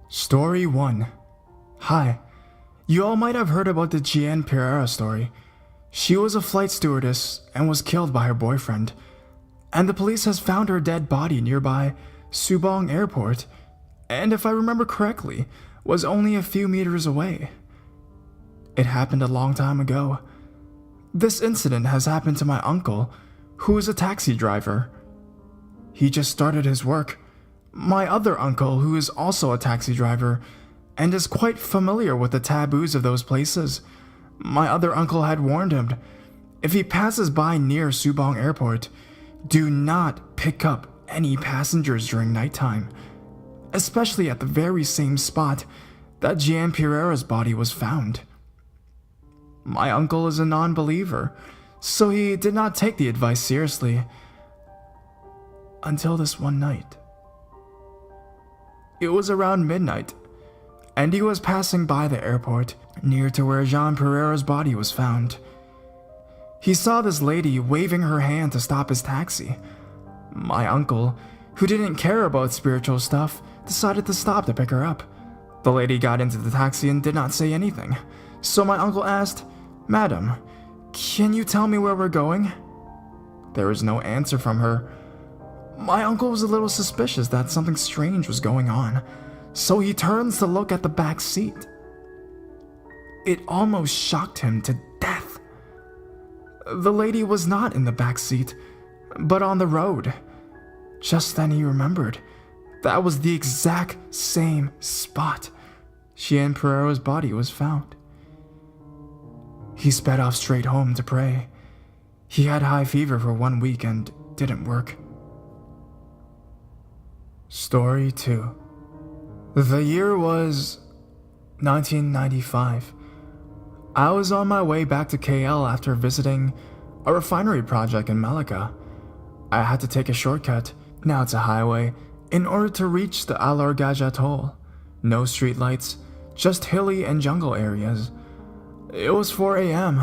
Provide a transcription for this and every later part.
Story 1. Hi. You all might have heard about the Gian Pereira story. She was a flight stewardess and was killed by her boyfriend. And the police has found her dead body nearby Subang Airport, and if I remember correctly, was only a few meters away. It happened a long time ago. This incident has happened to my uncle, who is a taxi driver. He just started his work. My other uncle, who is also a taxi driver, and is quite familiar with the taboos of those places. My other uncle had warned him, if he passes by near Subang Airport, do not pick up any passengers during nighttime, especially at the very same spot that Gian Pereira's body was found. My uncle is a non-believer, so he did not take the advice seriously until this one night. It was around midnight, and he was passing by the airport near to where Gian Pereira's body was found. He saw this lady waving her hand to stop his taxi. My uncle, who didn't care about spiritual stuff, decided to stop to pick her up. The lady got into the taxi and did not say anything, so my uncle asked, "Madam, can you tell me where we're going?" There was no answer from her. My uncle was a little suspicious that something strange was going on, so he turns to look at the back seat. It almost shocked him to death. The lady was not in the back seat, but on the road. Just then he remembered that was the exact same spot Gian Pereira's body was found. He sped off straight home to pray. He had high fever for 1 week and didn't work. Story 2. The year was 1995. I was on my way back to KL after visiting a refinery project in Malacca. I had to take a shortcut, now it's a highway, in order to reach the Alargaj Atoll. No streetlights, just hilly and jungle areas. It was 4 a.m.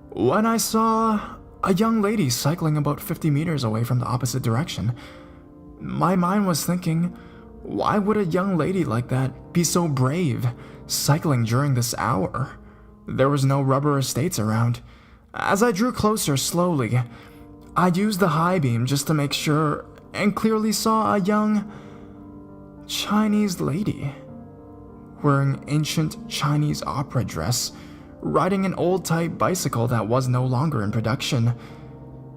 when I saw a young lady cycling about 50 meters away from the opposite direction. My mind was thinking, why would a young lady like that be so brave, cycling during this hour? There was no rubber estates around. As I drew closer slowly, I used the high beam just to make sure and clearly saw a young Chinese lady wearing ancient Chinese opera dress, riding an old-type bicycle that was no longer in production.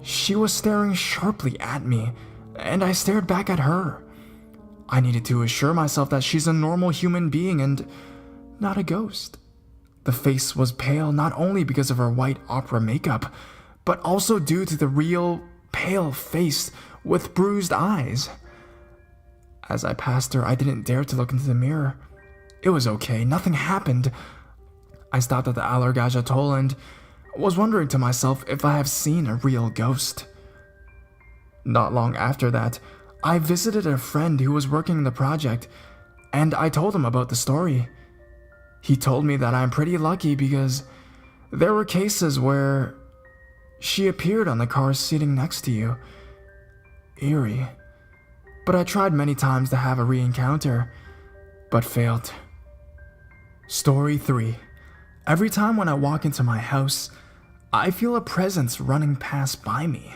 She was staring sharply at me, and I stared back at her. I needed to assure myself that she's a normal human being and not a ghost. The face was pale not only because of her white opera makeup, but also due to the real pale face with bruised eyes. As I passed her, I didn't dare to look into the mirror. It was okay, nothing happened. I stopped at the Alargaj Atoll and was wondering to myself if I have seen a real ghost. Not long after that, I visited a friend who was working in the project, and I told him about the story. He told me that I'm pretty lucky because there were cases where she appeared on the car sitting next to you. Eerie. But I tried many times to have a re-encounter, but failed. Story 3. Every time when I walk into my house, I feel a presence running past by me.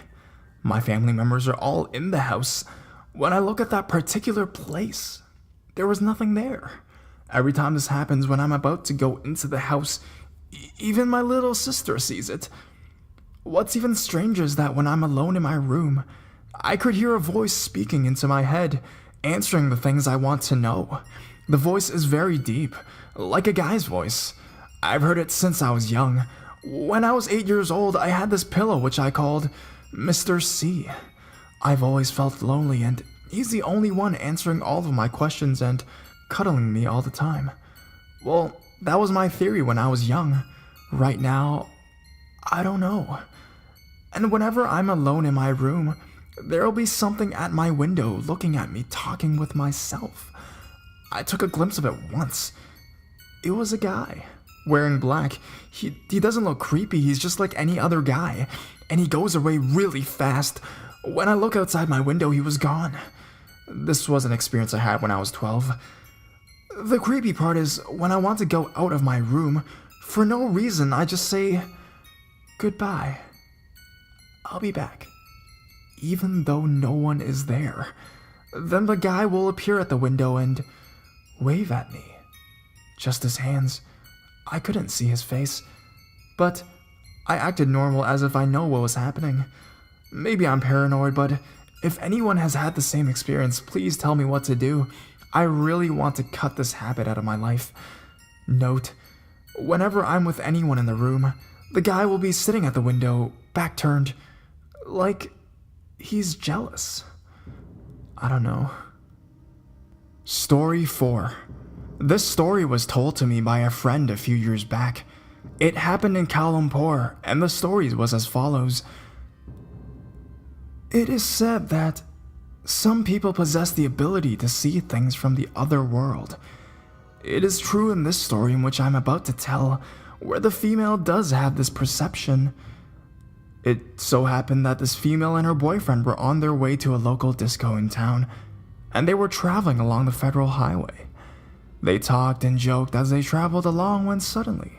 My family members are all in the house. When I look at that particular place, there was nothing there. Every time this happens when I'm about to go into the house, even my little sister sees it. What's even stranger is that when I'm alone in my room, I could hear a voice speaking into my head, answering the things I want to know. The voice is very deep, like a guy's voice. I've heard it since I was young. When I was 8 years old, I had this pillow which I called Mr. C. I've always felt lonely, and he's the only one answering all of my questions and cuddling me all the time. Well, that was my theory when I was young. Right now, I don't know. And whenever I'm alone in my room, there'll be something at my window looking at me, talking with myself. I took a glimpse of it once. It was a guy wearing black. He doesn't look creepy, he's just like any other guy, and he goes away really fast. When I look outside my window, he was gone. This was an experience I had when I was 12. The creepy part is when I want to go out of my room, for no reason, I just say, "Goodbye. I'll be back." Even though no one is there. Then the guy will appear at the window and wave at me. Just his hands. I couldn't see his face, but I acted normal as if I know what was happening. Maybe I'm paranoid, but if anyone has had the same experience, please tell me what to do. I really want to cut this habit out of my life. Note, whenever I'm with anyone in the room, the guy will be sitting at the window, back turned, like he's jealous. I don't know. Story 4. This story was told to me by a friend a few years back. It happened in Kuala Lumpur, and the story was as follows. It is said that some people possess the ability to see things from the other world. It is true in this story in which I'm about to tell, where the female does have this perception. It so happened that this female and her boyfriend were on their way to a local disco in town, and they were traveling along the federal highway. They talked and joked as they traveled along when suddenly,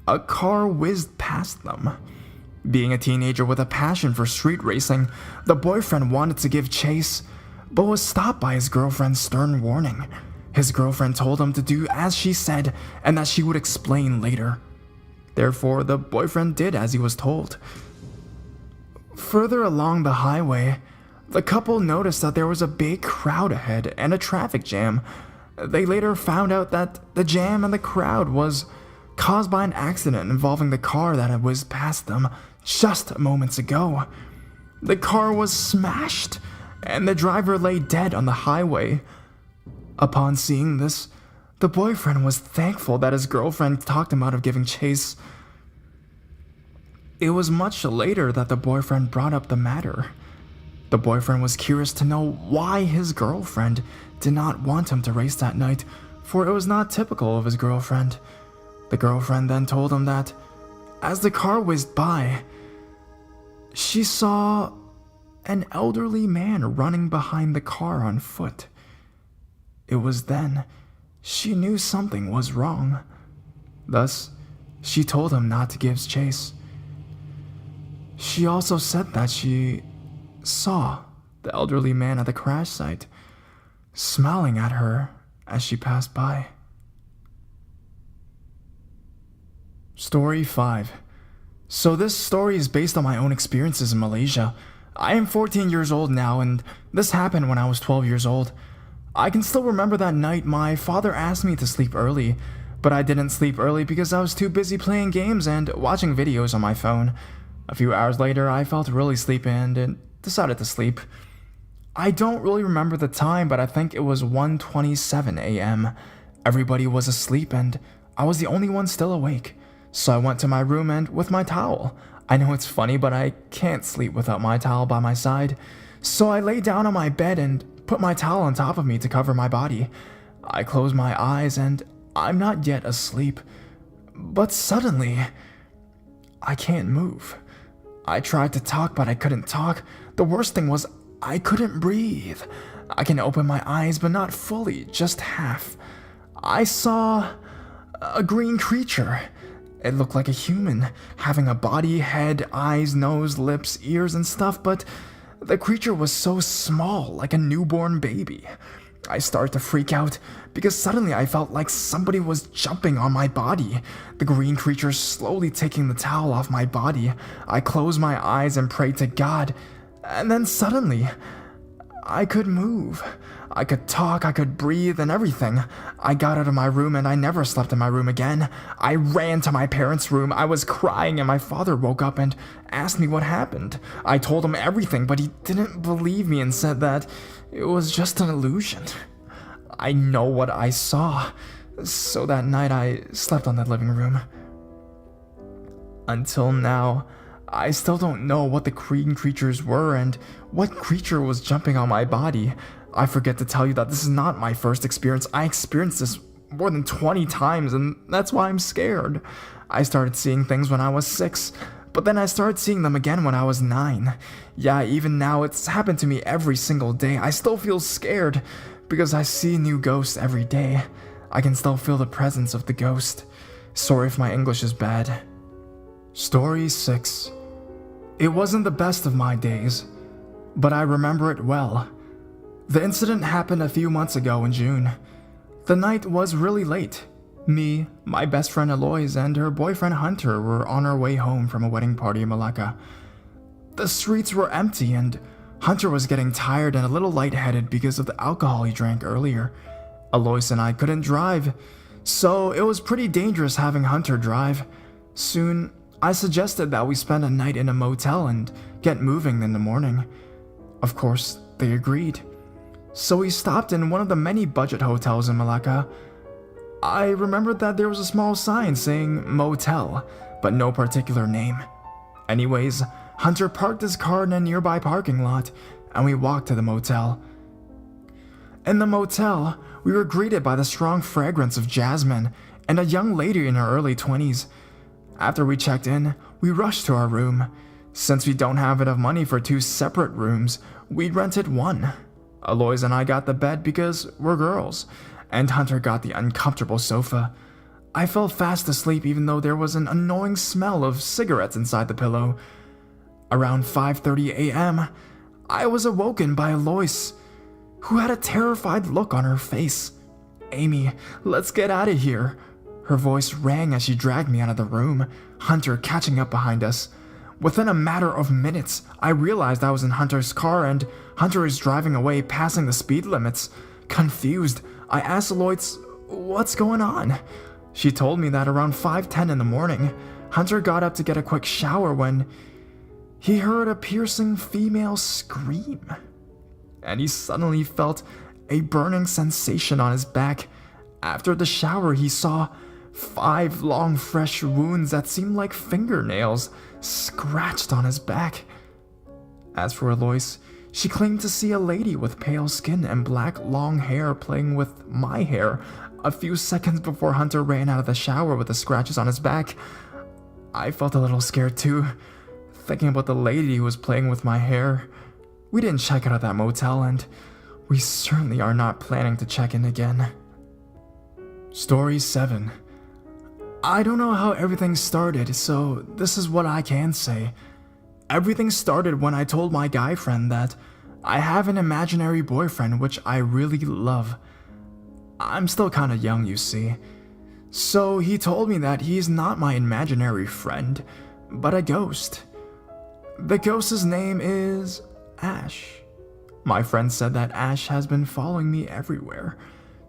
a car whizzed past them. Being a teenager with a passion for street racing, the boyfriend wanted to give chase, but was stopped by his girlfriend's stern warning. His girlfriend told him to do as she said and that she would explain later. Therefore, the boyfriend did as he was told. Further along the highway, the couple noticed that there was a big crowd ahead and a traffic jam. They later found out that the jam and the crowd was caused by an accident involving the car that had whizzed past them just moments ago. The car was smashed, and the driver lay dead on the highway. Upon seeing this, the boyfriend was thankful that his girlfriend talked him out of giving chase. It was much later that the boyfriend brought up the matter. The boyfriend was curious to know why his girlfriend did not want him to race that night, for it was not typical of his girlfriend. The girlfriend then told him that, as the car whizzed by, she saw an elderly man running behind the car on foot. It was then she knew something was wrong. Thus, she told him not to give chase. She also said that she saw the elderly man at the crash site, smiling at her as she passed by. Story 5. So this story is based on my own experiences in Malaysia. I am 14 years old now, and this happened when I was 12 years old. I can still remember that night my father asked me to sleep early, but I didn't sleep early because I was too busy playing games and watching videos on my phone. A few hours later, I felt really sleepy and decided to sleep. I don't really remember the time, but I think it was 1:27 a.m. Everybody was asleep and I was the only one still awake. So I went to my room and with my towel. I know it's funny, but I can't sleep without my towel by my side. So I lay down on my bed and put my towel on top of me to cover my body. I close my eyes and I'm not yet asleep. But suddenly, I can't move. I tried to talk, but I couldn't talk. The worst thing was I couldn't breathe. I can open my eyes, but not fully, just half. I saw a green creature. It looked like a human, having a body, head, eyes, nose, lips, ears, and stuff, but the creature was so small, like a newborn baby. I started to freak out because suddenly I felt like somebody was jumping on my body. The green creature slowly taking the towel off my body. I closed my eyes and prayed to God, and then suddenly, I could move. I could talk, I could breathe, and everything. I got out of my room and I never slept in my room again. I ran to my parents' room. I was crying and my father woke up and asked me what happened. I told him everything, but he didn't believe me and said that it was just an illusion. I know what I saw. So that night I slept on the living room. Until now, I still don't know what the green creatures were and what creature was jumping on my body. I forget to tell you that this is not my first experience. I experienced this more than 20 times, and that's why I'm scared. I started seeing things when I was 6, but then I started seeing them again when I was 9. Yeah, even now, it's happened to me every single day. I still feel scared because I see new ghosts every day. I can still feel the presence of the ghost. Sorry if my English is bad. Story 6. It wasn't the best of my days, but I remember it well. The incident happened a few months ago in June. The night was really late. Me, my best friend Alois, and her boyfriend Hunter were on our way home from a wedding party in Malacca. The streets were empty and Hunter was getting tired and a little lightheaded because of the alcohol he drank earlier. Alois and I couldn't drive, so it was pretty dangerous having Hunter drive. Soon, I suggested that we spend a night in a motel and get moving in the morning. Of course, they agreed. So we stopped in one of the many budget hotels in Malacca. I remembered that there was a small sign saying motel, but no particular name. Anyways, Hunter parked his car in a nearby parking lot, and we walked to the motel. In the motel, we were greeted by the strong fragrance of jasmine and a young lady in her early 20s. After we checked in, we rushed to our room. Since we don't have enough money for 2 separate rooms, we rented one. Alois and I got the bed because we're girls, and Hunter got the uncomfortable sofa. I fell fast asleep even though there was an annoying smell of cigarettes inside the pillow. Around 5:30 a.m., I was awoken by Alois, who had a terrified look on her face. "Amy, let's get out of here." Her voice rang as she dragged me out of the room, Hunter catching up behind us. Within a matter of minutes, I realized I was in Hunter's car and Hunter is driving away, passing the speed limits. Confused, I asked Alois, "What's going on?" She told me that around 5:10 in the morning, Hunter got up to get a quick shower when he heard a piercing female scream. And he suddenly felt a burning sensation on his back. After the shower, he saw 5 long, fresh wounds that seemed like fingernails scratched on his back. As for Alois, she claimed to see a lady with pale skin and black long hair playing with my hair a few seconds before Hunter ran out of the shower with the scratches on his back. I felt a little scared too, thinking about the lady who was playing with my hair. We didn't check out of that motel, and we certainly are not planning to check in again. Story 7. I don't know how everything started, so this is what I can say. Everything started when I told my guy friend that I have an imaginary boyfriend which I really love. I'm still kinda young, you see. So he told me that he's not my imaginary friend, but a ghost. The ghost's name is Ash. My friend said that Ash has been following me everywhere.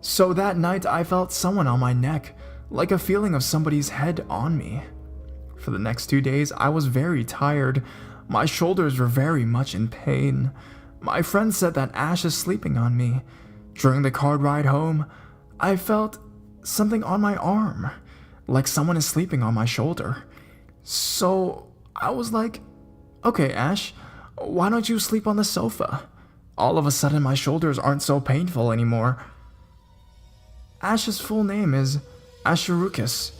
So that night I felt someone on my neck, like a feeling of somebody's head on me. For the next 2 days I was very tired. My shoulders were very much in pain. My friend said that Ash is sleeping on me. During the car ride home, I felt something on my arm, like someone is sleeping on my shoulder. So I was like, "Okay, Ash, why don't you sleep on the sofa?" All of a sudden, my shoulders aren't so painful anymore. Ash's full name is Asherukas,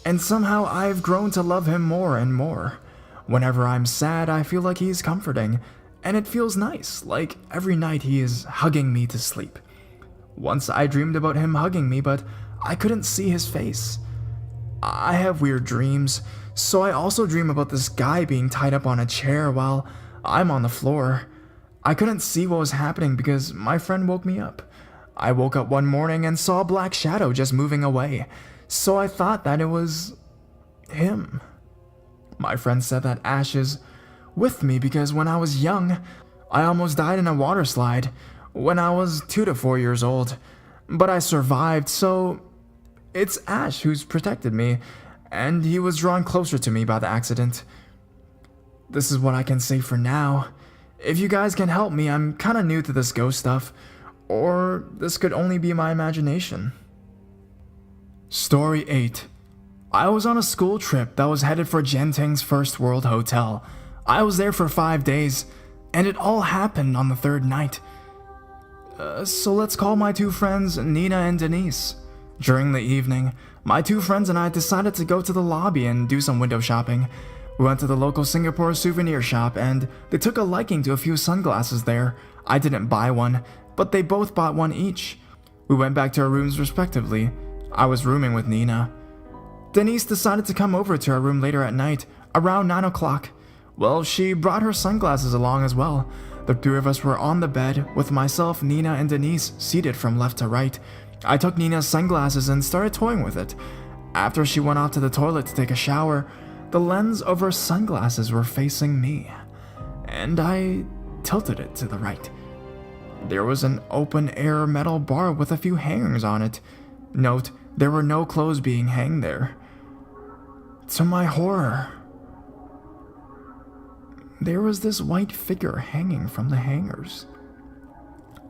and somehow I've grown to love him more and more. Whenever I'm sad, I feel like he's comforting, and it feels nice, like every night he is hugging me to sleep. Once I dreamed about him hugging me, but I couldn't see his face. I have weird dreams, so I also dream about this guy being tied up on a chair while I'm on the floor. I couldn't see what was happening because my friend woke me up. I woke up one morning and saw a black shadow just moving away, so I thought that it was him. My friend said that Ash is with me because when I was young, I almost died in a water slide when I was 2 to 4 years old, but I survived, so it's Ash who's protected me, and he was drawn closer to me by the accident. This is what I can say for now. If you guys can help me, I'm kinda new to this ghost stuff, or this could only be my imagination. Story 8. I was on a school trip that was headed for Genting's First World Hotel. I was there for 5 days, and it all happened on the 3rd night. So let's call my 2 friends, Nina and Denise. During the evening, my 2 friends and I decided to go to the lobby and do some window shopping. We went to the local Singapore souvenir shop and they took a liking to a few sunglasses there. I didn't buy one, but they both bought one each. We went back to our rooms respectively. I was rooming with Nina. Denise decided to come over to our room later at night, around 9 o'clock. Well, she brought her sunglasses along as well. The three of us were on the bed, with myself, Nina, and Denise seated from left to right. I took Nina's sunglasses and started toying with it. After she went off to the toilet to take a shower, the lens of her sunglasses were facing me, and I tilted it to the right. There was an open-air metal bar with a few hangers on it. Note, there were no clothes being hanged there. To my horror, there was this white figure hanging from the hangers.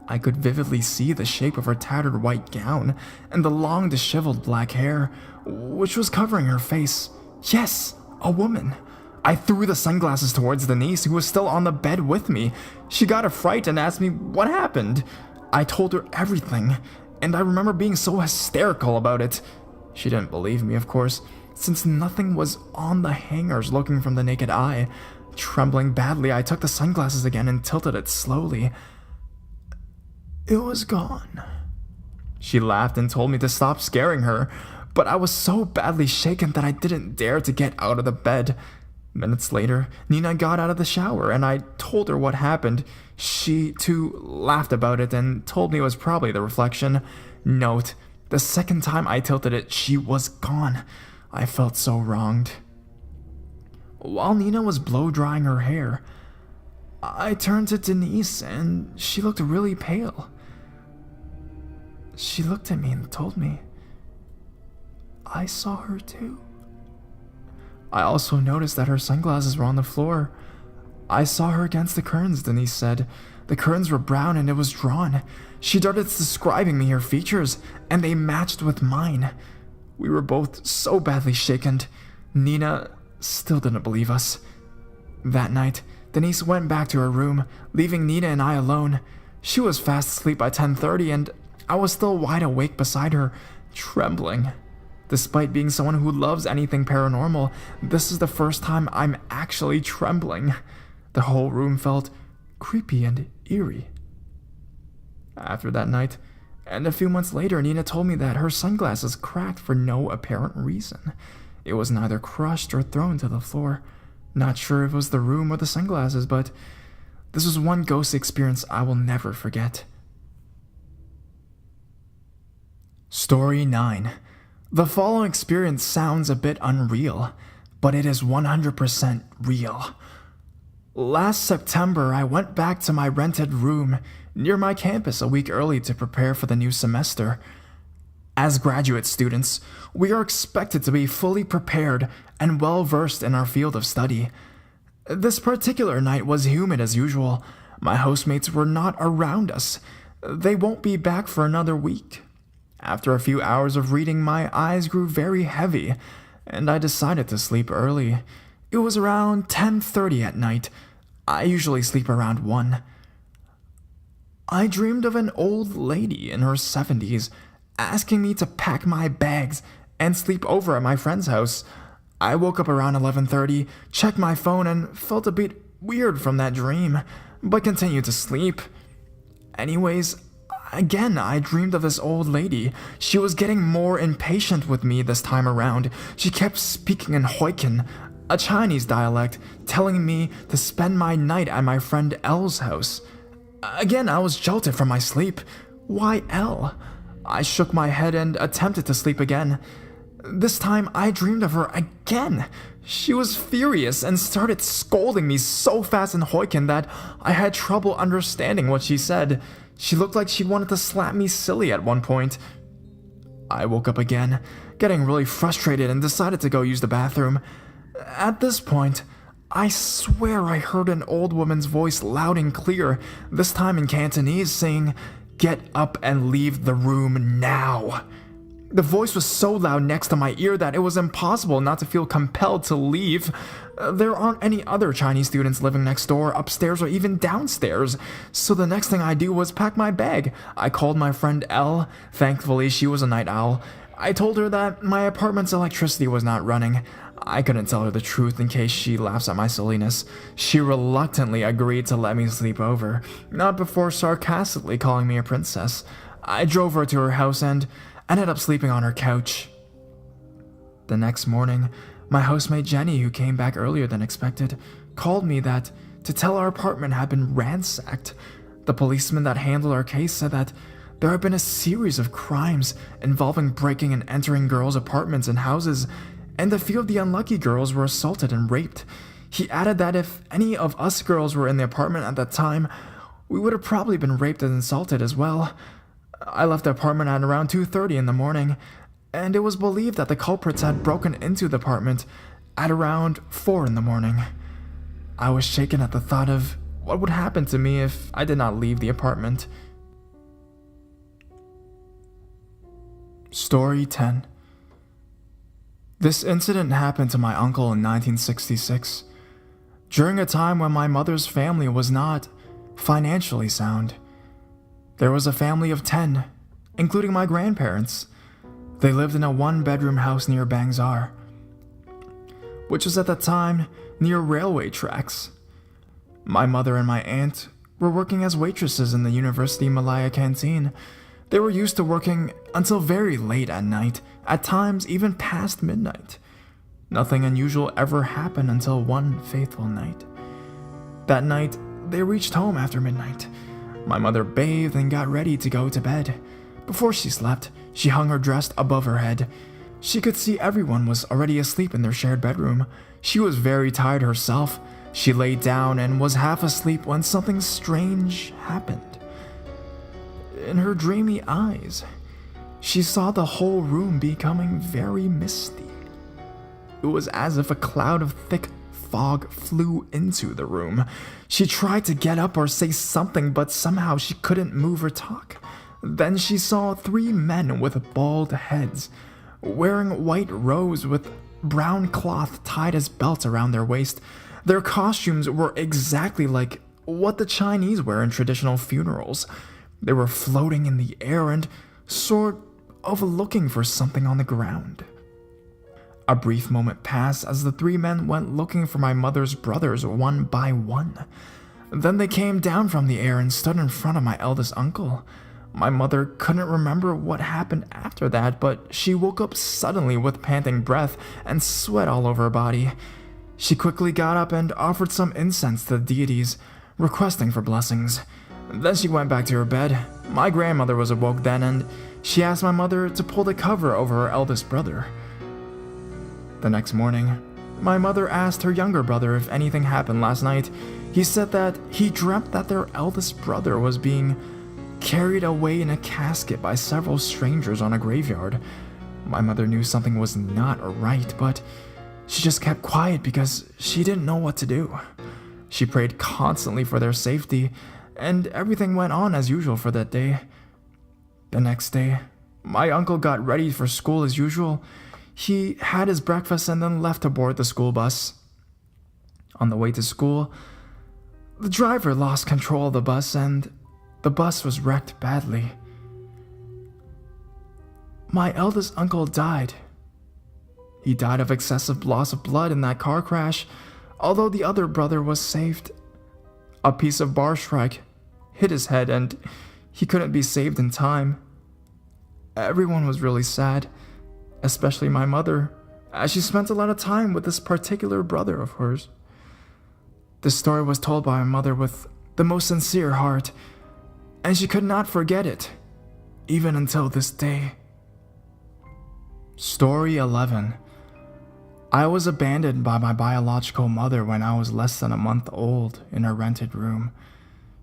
I could vividly see the shape of her tattered white gown and the long disheveled black hair, which was covering her face. Yes, a woman. I threw the sunglasses towards Denise, who was still on the bed with me. She got a fright and asked me what happened. I told her everything, and I remember being so hysterical about it. She didn't believe me, of course, since nothing was on the hangers looking from the naked eye. Trembling badly, I took the sunglasses again and tilted it slowly. It was gone. She laughed and told me to stop scaring her, but I was so badly shaken that I didn't dare to get out of the bed. Minutes later, Nina got out of the shower and I told her what happened. She, too, laughed about it and told me it was probably the reflection. Note, the second time I tilted it, she was gone. I felt so wronged. While Nina was blow-drying her hair, I turned to Denise and she looked really pale. She looked at me and told me, I saw her too. I also noticed that her sunglasses were on the floor. I saw her against the curtains, Denise said. The curtains were brown and it was drawn. She started describing me her features, and they matched with mine. We were both so badly shaken. Nina still didn't believe us. That night, Denise went back to her room, leaving Nina and I alone. She was fast asleep by 10:30, and I was still wide awake beside her, trembling. Despite being someone who loves anything paranormal, this is the first time I'm actually trembling. The whole room felt creepy and eerie. After that night, and a few months later, Nina told me that her sunglasses cracked for no apparent reason. It was neither crushed or thrown to the floor. Not sure if it was the room or the sunglasses, but this was one ghost experience I will never forget. Story 9. The following experience sounds a bit unreal, but it is 100% real. Last September, I went back to my rented room near my campus a week early to prepare for the new semester. As graduate students, we are expected to be fully prepared and well-versed in our field of study. This particular night was humid as usual. My housemates were not around us. They won't be back for another week. After a few hours of reading, my eyes grew very heavy, and I decided to sleep early. It was around 10:30 at night. I usually sleep around 1. I dreamed of an old lady in her 70s asking me to pack my bags and sleep over at my friend's house. I woke up around 11:30, checked my phone, and felt a bit weird from that dream, but continued to sleep. Anyways, again, I dreamed of this old lady. She was getting more impatient with me this time around. She kept speaking in Hokkien, a Chinese dialect, telling me to spend my night at my friend L's house. Again, I was jolted from my sleep. Why L? I shook my head and attempted to sleep again. This time, I dreamed of her again. She was furious and started scolding me so fast in Hokkien that I had trouble understanding what she said. She looked like she wanted to slap me silly at one point. I woke up again, getting really frustrated, and decided to go use the bathroom. At this point, I swear I heard an old woman's voice loud and clear, this time in Cantonese, saying, "Get up and leave the room now." The voice was so loud next to my ear that it was impossible not to feel compelled to leave. There aren't any other Chinese students living next door, upstairs, or even downstairs, so the next thing I do was pack my bag. I called my friend L. Thankfully, she was a night owl. I told her that my apartment's electricity was not running. I couldn't tell her the truth in case she laughs at my silliness. She reluctantly agreed to let me sleep over, not before sarcastically calling me a princess. I drove her to her house and ended up sleeping on her couch. The next morning, my housemate Jenny, who came back earlier than expected, called me to tell our apartment had been ransacked. The policeman that handled our case said that there had been a series of crimes involving breaking and entering girls' apartments and houses, and a few of the unlucky girls were assaulted and raped. He added that if any of us girls were in the apartment at that time, we would have probably been raped and assaulted as well. I left the apartment at around 2:30 in the morning, and it was believed that the culprits had broken into the apartment at around 4 in the morning. I was shaken at the thought of what would happen to me if I did not leave the apartment. Story 10. This incident happened to my uncle in 1966, during a time when my mother's family was not financially sound. There was a family of 10, including my grandparents. They lived in a one-bedroom house near Bangzar, which was at the time near railway tracks. My mother and my aunt were working as waitresses in the University Malaya canteen. They were used to working until very late at night, at times even past midnight. Nothing unusual ever happened until one fateful night. That night, they reached home after midnight. My mother bathed and got ready to go to bed. Before she slept, she hung her dress above her head. She could see everyone was already asleep in their shared bedroom. She was very tired herself. She lay down and was half asleep when something strange happened. In her dreamy eyes, she saw the whole room becoming very misty. It was as if a cloud of thick fog flew into the room. She tried to get up or say something, but somehow she couldn't move or talk. Then she saw 3 men with bald heads, wearing white robes with brown cloth tied as belts around their waist. Their costumes were exactly like what the Chinese wear in traditional funerals. They were floating in the air and sort of looking for something on the ground. A brief moment passed as the 3 men went looking for my mother's brothers one by one. Then they came down from the air and stood in front of my eldest uncle. My mother couldn't remember what happened after that, but she woke up suddenly with panting breath and sweat all over her body. She quickly got up and offered some incense to the deities, requesting for blessings. Then she went back to her bed. My grandmother was awoke then, and she asked my mother to pull the cover over her eldest brother. The next morning, my mother asked her younger brother if anything happened last night. He said that he dreamt that their eldest brother was being carried away in a casket by several strangers on a graveyard. My mother knew something was not right, but she just kept quiet because she didn't know what to do. She prayed constantly for their safety, and everything went on as usual for that day. The next day, my uncle got ready for school as usual. He had his breakfast and then left to board the school bus. On the way to school, the driver lost control of the bus and the bus was wrecked badly. My eldest uncle died. He died of excessive loss of blood in that car crash, although the other brother was saved. A piece of bar strike hit his head and he couldn't be saved in time. Everyone was really sad, especially my mother, as she spent a lot of time with this particular brother of hers. This story was told by my mother with the most sincere heart, and she could not forget it, even until this day. Story 11. I was abandoned by my biological mother when I was less than a month old in her rented room.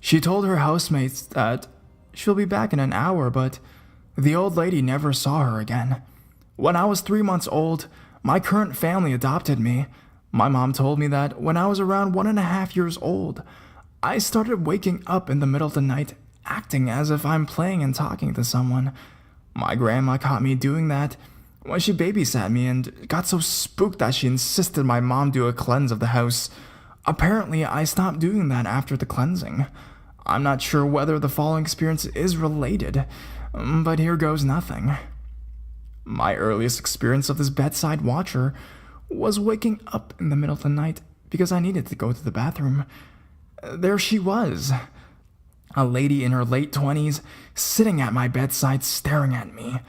She told her housemates that she'll be back in an hour, but the old lady never saw her again. When I was 3 months old, my current family adopted me. My mom told me that when I was around 1.5 years old, I started waking up in the middle of the night, acting as if I'm playing and talking to someone. My grandma caught me doing that when she babysat me and got so spooked that she insisted my mom do a cleanse of the house. Apparently, I stopped doing that after the cleansing. I'm not sure whether the following experience is related, but here goes nothing. My earliest experience of this bedside watcher was waking up in the middle of the night because I needed to go to the bathroom. There she was, a lady in her late 20s, sitting at my bedside staring at me.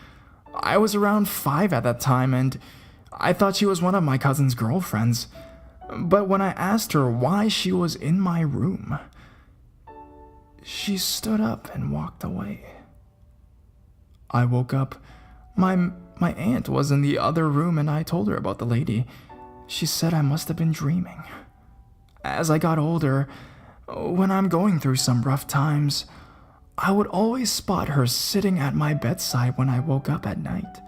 I was around 5 at that time, and I thought she was one of my cousin's girlfriends. But when I asked her why she was in my room, she stood up and walked away. I woke up. My aunt was in the other room, and I told her about the lady. She said I must have been dreaming. As I got older, when I'm going through some rough times, I would always spot her sitting at my bedside when I woke up at night.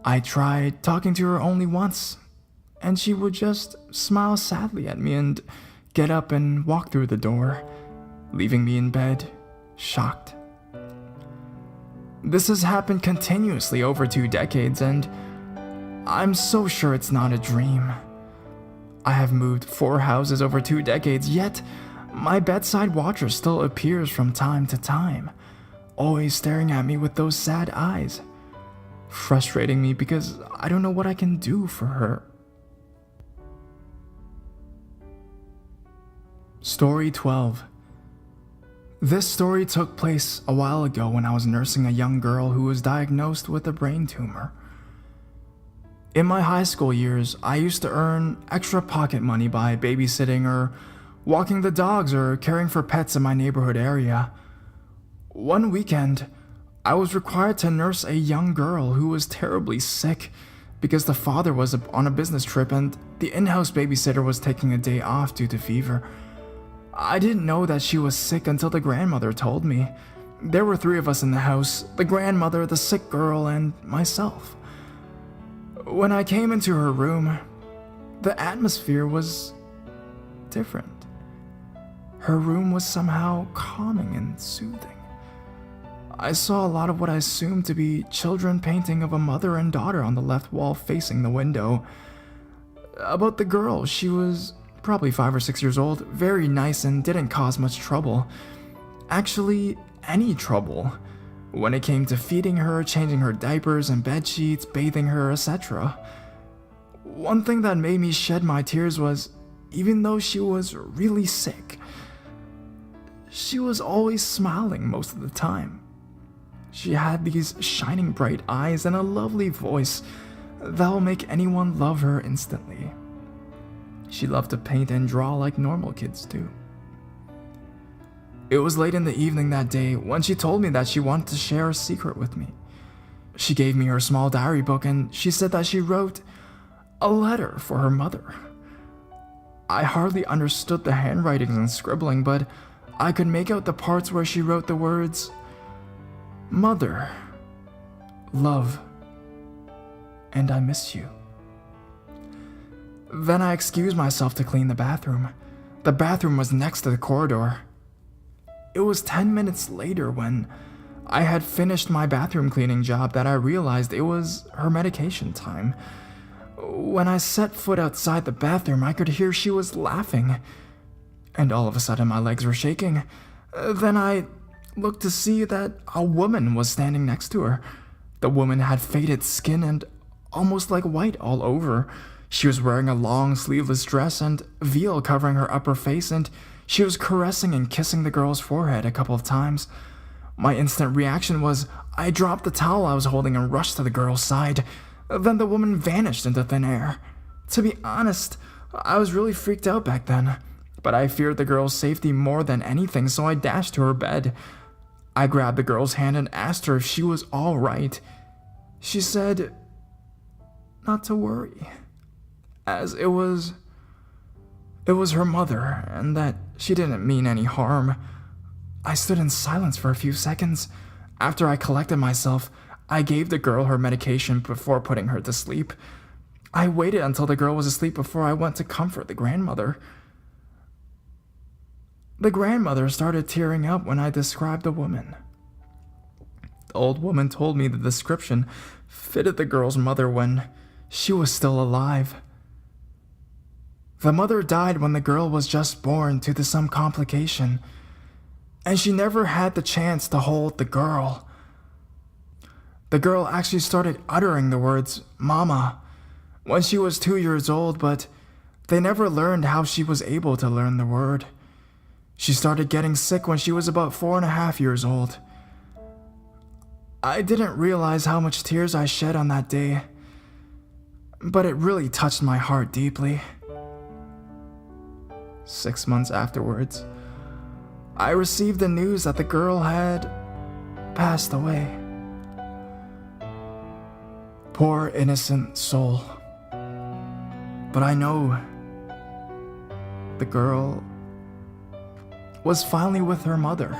I tried talking to her only once, and she would just smile sadly at me and get up and walk through the door, leaving me in bed, shocked. This has happened continuously over 2 decades, and I'm so sure it's not a dream. I have moved 4 houses over 2 decades, yet my bedside watcher still appears from time to time, always staring at me with those sad eyes, frustrating me because I don't know what I can do for her. Story 12. This story took place a while ago when I was nursing a young girl who was diagnosed with a brain tumor. In my high school years, I used to earn extra pocket money by babysitting or walking the dogs or caring for pets in my neighborhood area. One weekend, I was required to nurse a young girl who was terribly sick because the father was on a business trip and the in-house babysitter was taking a day off due to fever. I didn't know that she was sick until the grandmother told me. There were 3 of us in the house, the grandmother, the sick girl, and myself. When I came into her room, the atmosphere was different. Her room was somehow calming and soothing. I saw a lot of what I assumed to be children painting of a mother and daughter on the left wall facing the window. About the girl, she was probably 5 or 6 years old, very nice and didn't cause much trouble. Actually, any trouble. When it came to feeding her, changing her diapers and bed sheets, bathing her, etc. One thing that made me shed my tears was, even though she was really sick, she was always smiling most of the time. She had these shining bright eyes and a lovely voice that will make anyone love her instantly. She loved to paint and draw like normal kids do. It was late in the evening that day when she told me that she wanted to share a secret with me. She gave me her small diary book and she said that she wrote a letter for her mother. I hardly understood the handwriting and scribbling, but I could make out the parts where she wrote the words, "Mother, love, and I miss you." Then I excused myself to clean the bathroom. The bathroom was next to the corridor. It was 10 minutes later when I had finished my bathroom cleaning job that I realized it was her medication time. When I set foot outside the bathroom, I could hear she was laughing, and all of a sudden my legs were shaking. Then I looked to see that a woman was standing next to her. The woman had faded skin and almost like white all over. She was wearing a long sleeveless dress and veil covering her upper face, and she was caressing and kissing the girl's forehead a couple of times. My instant reaction was I dropped the towel I was holding and rushed to the girl's side. Then the woman vanished into thin air. To be honest, I was really freaked out back then, but I feared the girl's safety more than anything, so I dashed to her bed. I grabbed the girl's hand and asked her if she was all right. She said not to worry, as it was her mother, and that she didn't mean any harm. I stood in silence for a few seconds. After I collected myself, I gave the girl her medication before putting her to sleep. I waited until the girl was asleep before I went to comfort the grandmother. The grandmother started tearing up when I described the woman. The old woman told me the description fitted the girl's mother when she was still alive. The mother died when the girl was just born due to some complication, and she never had the chance to hold the girl. The girl actually started uttering the words, "Mama," when she was 2 years old, but they never learned how she was able to learn the word. She started getting sick when she was about 4.5 years old. I didn't realize how much tears I shed on that day, but it really touched my heart deeply. 6 months afterwards, I received the news that the girl had passed away. Poor innocent soul. But I know the girl was finally with her mother.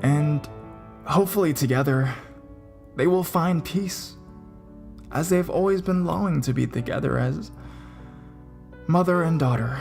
And hopefully together, they will find peace, as they've always been longing to be together as mother and daughter.